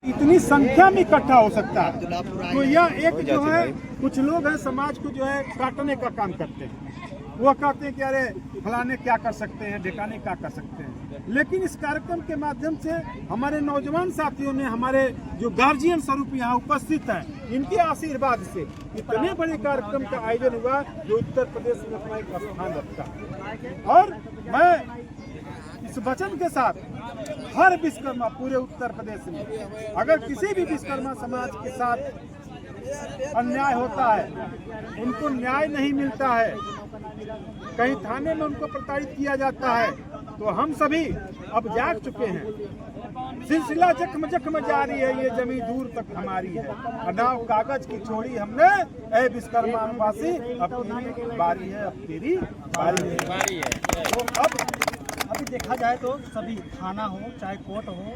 इतनी संख्या में इकट्ठा हो सकता है। तो यह एक जो है कुछ लोग हैं समाज को जो है काटने का काम करते हैं। वो कहते हैं कि अरे फलाने क्या कर सकते हैं, ढिकाने क्या कर सकते हैं। लेकिन इस कार्यक्रम के माध्यम से हमारे नौजवान साथियों ने, हमारे जो गार्जियन स्वरूप यहाँ उपस्थित हैं, इनके आशीर्वाद से इतने बड़े कार्यक्रम का आयोजन हुआ जो उत्तर प्रदेश में अपना एक स्थान रखता। और मैं इस वचन के साथ हर विश्वकर्मा पूरे उत्तर प्रदेश में अगर किसी भी विश्वकर्मा समाज के साथ अन्याय होता है, उनको न्याय नहीं मिलता है, कहीं थाने में उनको प्रताड़ित किया जाता है, तो हम सभी अब जाग चुके हैं। सिलसिला जख्म जख्म जारी है, ये जमी दूर तक हमारी है। अनाव कागज की छोड़ी हमने, ऐ विश्वकर्मा वासी अब तेरी बारी है, अब तेरी बारी है। तो अभी देखा जाए तो सभी थाना हो, चाहे कोर्ट हो,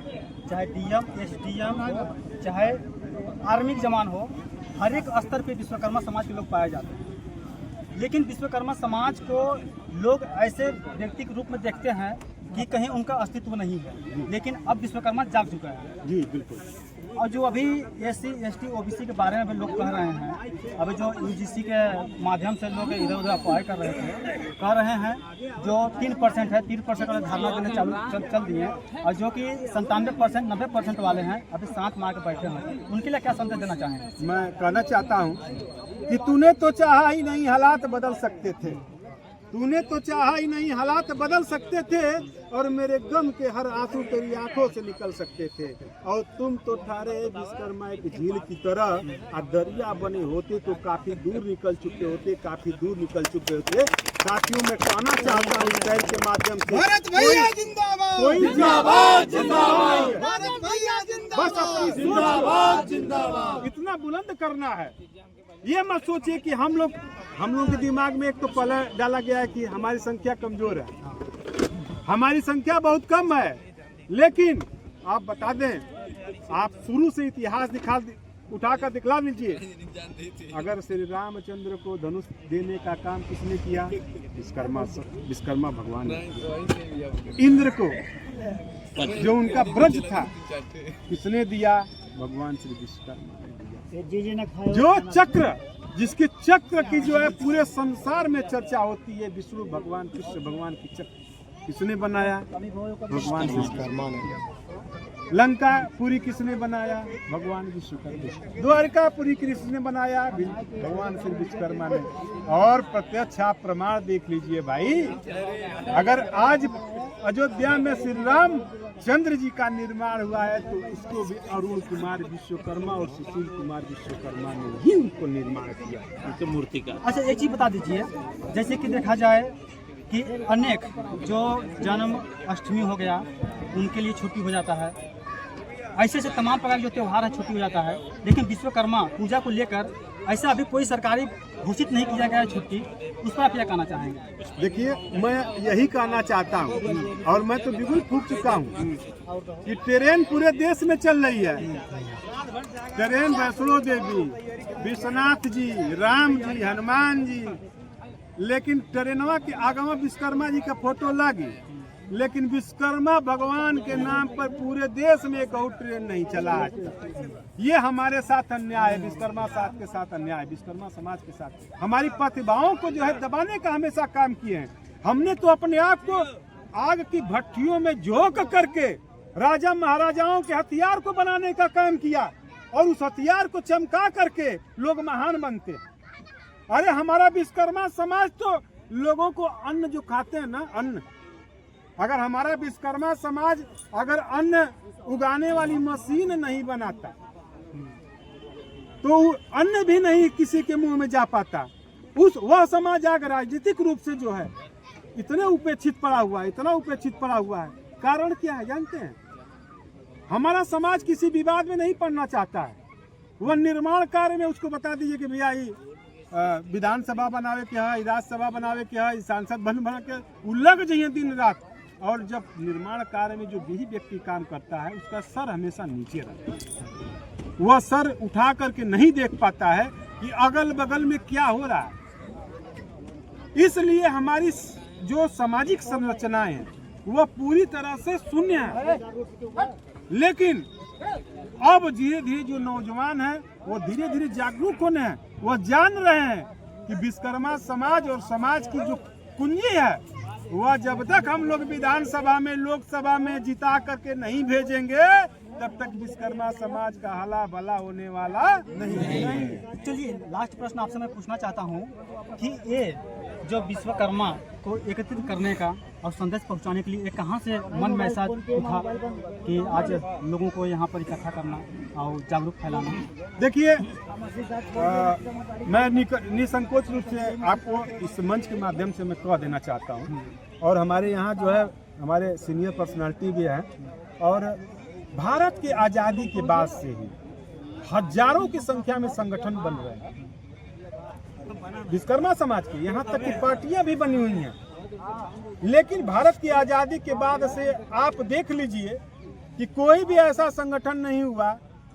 चाहे डीएम, एसडीएम हो, चाहे आर्मी के जवान हो, हर एक स्तर पे विश्वकर्मा समाज के लोग पाए जाते हैं। लेकिन विश्वकर्मा समाज को लोग ऐसे व्यक्ति के रूप में देखते हैं कि कहीं उनका अस्तित्व नहीं है। लेकिन अब विश्वकर्मा जाग चुका है। जी बिल्कुल। और जो अभी SC, ST, OBC के बारे में भी लोग कह रहे हैं, अभी जो UGC के माध्यम से लोग इधर उधर अफवाह कर रहे थे, कह रहे हैं जो 3% है, 3% वाले धारणा देने चल दिए, और जो कि 97%, 90% वाले हैं अभी साथ मार के बैठे हैं, उनके लिए क्या संदेश देना चाहेंगे? मैं कहना चाहता हूँ कि तूने तो चाहा ही नहीं, हालात बदल सकते थे। तूने तो चाहा ही नहीं, हालात बदल सकते थे, और मेरे गम के हर आंसू तेरी आंखों से निकल सकते थे। और तुम तो ठहरे विश्वकर्मा एक झील की तरह, और दरिया बने होते तो काफी दूर निकल चुके होते, काफी दूर निकल चुके होते। साथियों में कहना चाहता हूँ शहर के माध्यम से, भारत भैया जिंदाबाद, कोई जिंदाबाद जिंदाबाद, भारत भैया बस अपनी जिंदाबाद, जिंदाबाद। इतना बुलंद करना है। ये मत सोचिए कि हम लोग के दिमाग में एक तो पहले डाला गया है कि हमारी संख्या कमजोर है। हमारी संख्या बहुत कम है, लेकिन आप बता दें, आप शुरू से इतिहास उठाकर दिखला लीजिए। अगर श्री रामचंद्र को धनुष देने का काम किसने किया? विश्वकर्मा भगवान ने। इंद्र को जो उनका ब्रज था किसने दिया? भगवान श्री विश्वकर्मा ने दिया। जो चक्र, जिसके चक्र की जो है पूरे संसार में चर्चा होती है, विष्णु भगवान, कृष्ण भगवान की चक्र किसने बनाया? भगवान विश्वकर्मा ने। लंका पुरी किसने बनाया? भगवान विश्वकर्मा। द्वारकापुरी किसने बनाया? भगवान श्री विश्वकर्मा ने। और प्रत्यक्ष आप प्रमाण देख लीजिए भाई। अगर आज अयोध्या में श्री राम चंद्र जी का निर्माण हुआ है, तो उसको भी अरुण कुमार विश्वकर्मा और सुशील कुमार विश्वकर्मा ने ही उनको निर्माण किया, उनके मूर्ति का। अच्छा, एक चीज बता दीजिए, जैसे कि देखा जाए कि अनेक जो जन्म अष्टमी हो गया उनके लिए छुट्टी हो जाता है, ऐसे तमाम प्रकार के जो त्यौहार है छुट्टी हो जाता है। लेकिन विश्वकर्मा पूजा को लेकर ऐसा अभी कोई सरकारी घोषित नहीं किया गया है छुट्टी, उस पर आप क्या कहना चाहेंगे? देखिए, मैं यही कहना चाहता हूँ, और मैं तो बिल्कुल फूक चुका हूँ कि ट्रेन पूरे देश में चल रही है। ट्रेन वैष्णो देवी, विश्वनाथ जी, राम जी, हनुमान जी, लेकिन ट्रेनवा के आगवा विश्वकर्मा जी का फोटो लगी, लेकिन विश्वकर्मा भगवान के नाम पर पूरे देश में एक और ट्रेन नहीं चला आज तक। ये हमारे साथ अन्याय है, विश्वकर्मा साथ के साथ अन्याय, विश्वकर्मा समाज के साथ। हमारी प्रतिभाओं को जो है दबाने का हमेशा काम किए हैं। हमने तो अपने आप को आग की भट्टियों में झोंक करके राजा महाराजाओं के हथियार को बनाने का काम किया, और उस हथियार को चमका करके लोग महान बनते। अरे हमारा विश्वकर्मा समाज तो लोगों को अन्न जो खाते हैं ना, अन्न, अगर हमारा विश्वकर्मा समाज अगर अन्न उगाने वाली मशीन नहीं बनाता, तो अन्न भी नहीं किसी के मुंह में जा पाता। वह समाज अगर राजनीतिक रूप से जो है इतने उपेक्षित पड़ा हुआ है, इतना उपेक्षित पड़ा हुआ है, कारण क्या है जानते हैं? हमारा समाज किसी विवाद में नहीं पड़ना चाहता है। वह निर्माण कार्य में उसको बता दीजिए कि भैया विधानसभा बनावे के है, राज्यसभा बनावे के है, सांसद बना के उलग जाइए दिन रात। और जब निर्माण कार्य में जो भी व्यक्ति काम करता है, उसका सर हमेशा नीचे रहता है। वह सर उठा करके नहीं देख पाता है कि अगल बगल में क्या हो रहा है। इसलिए हमारी जो सामाजिक संरचनाएं हैं वह पूरी तरह से शून्य है। लेकिन अब धीरे धीरे जो नौजवान है वो धीरे धीरे जागरूक होने हैं, वो जान रहे हैं कि विश्वकर्मा समाज और समाज की जो कुंजी है वह जब तक हम लोग विधानसभा में लोकसभा में जिता करके नहीं भेजेंगे तब तक विश्वकर्मा समाज का हला भला होने वाला नहीं है। चलिए लास्ट प्रश्न आपसे मैं पूछना चाहता हूँ कि ये जो विश्वकर्मा को एकत्रित करने का और संदेश पहुँचाने के लिए ये कहाँ से मन में ऐसा उठा कि आज लोगों को यहाँ पर इकट्ठा करना और जागरूक फैलाना? देखिए, मैं निसंकोच रूप से आपको इस मंच के माध्यम से मैं कह देना चाहता हूँ, और हमारे यहाँ जो है हमारे सीनियर पर्सनालिटी भी है, और भारत की आज़ादी के बाद से ही हजारों की संख्या में संगठन बन रहे हैं विश्वकर्मा समाज के, यहाँ तक कि पार्टियां भी बनी हुई हैं। लेकिन भारत की आज़ादी के बाद से आप देख लीजिए कि कोई भी ऐसा संगठन नहीं हुआ,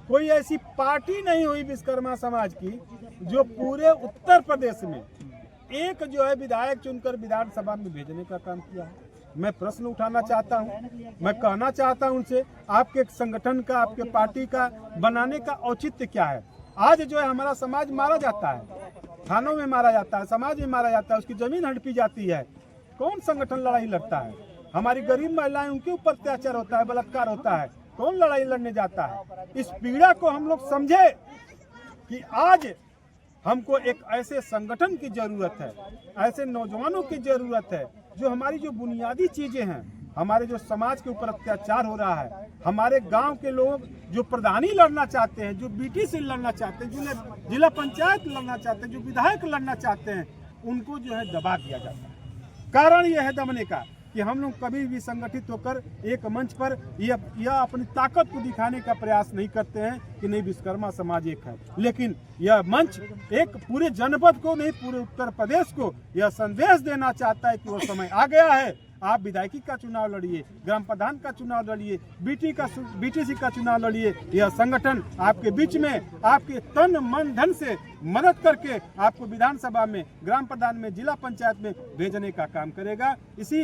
कोई ऐसी पार्टी नहीं हुई विश्वकर्मा समाज की जो पूरे उत्तर प्रदेश में एक जो है विधायक चुनकर विधानसभा में भेजने का काम किया है। मैं प्रश्न उठाना चाहता हूं, मैं कहना चाहता हूं उनसे, आपके संगठन का, आपके पार्टी का बनाने का औचित्य क्या है? आज जो है हमारा समाज मारा जाता है, थानों में मारा जाता है, समाज में मारा जाता है, उसकी जमीन हड़पी जाती है। कौन संगठन लड़ाई लड़ता है? हमारी गरीब महिलाएं, उनके ऊपर अत्याचार होता है, बलात्कार होता है, कौन लड़ाई लड़ने जाता है? इस पीड़ा को हम लोग समझे कि आज हमको एक ऐसे संगठन की जरूरत है, ऐसे नौजवानों की जरूरत है जो हमारी जो बुनियादी चीजें हैं, हमारे जो समाज के ऊपर अत्याचार हो रहा है, हमारे गांव के लोग जो प्रधानी लड़ना चाहते हैं, जो बीटीसी लड़ना चाहते हैं, जो जिला पंचायत लड़ना चाहते हैं, जो विधायक लड़ना चाहते हैं, उनको जो है दबा दिया जाता है। कारण यह है दबने का कि हम लोग कभी भी संगठित होकर एक मंच पर यह अपनी ताकत को दिखाने का प्रयास नहीं करते हैं कि नहीं विश्वकर्मा समाज एक है। लेकिन यह मंच एक पूरे जनपद को नहीं, पूरे उत्तर प्रदेश को यह संदेश देना चाहता है कि वो समय आ गया है। आप विधायकी का चुनाव लड़िए, ग्राम प्रधान का चुनाव लड़िए, बीटीसी का चुनाव लड़िए। यह संगठन आपके बीच में आपके तन मन धन से मदद करके आपको विधानसभा में, ग्राम प्रधान में, जिला पंचायत में भेजने का काम करेगा। इसी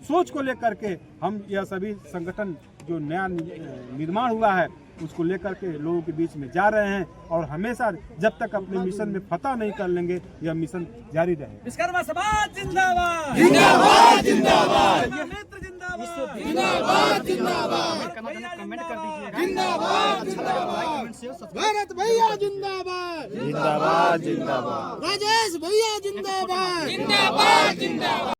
सोच को लेकर के हम यह सभी संगठन जो नया निर्माण हुआ है उसको लेकर के लोगों के बीच में जा रहे हैं, और हमेशा जब तक अपने मिशन में फतह नहीं कर लेंगे यह मिशन जारी रहे। विश्वकर्मा समाज जिंदाबाद, जिंदाबाद जिंदाबाद, मित्र जिंदाबाद, जिंदाबाद जिंदाबाद, कमेंट कर दीजिएगा। जिंदाबाद जिंदाबाद, भारत भैया जिंदाबाद, जिंदाबाद जिंदाबाद, राजेश भैया जिंदाबाद, जिंदाबाद जिंदाबाद।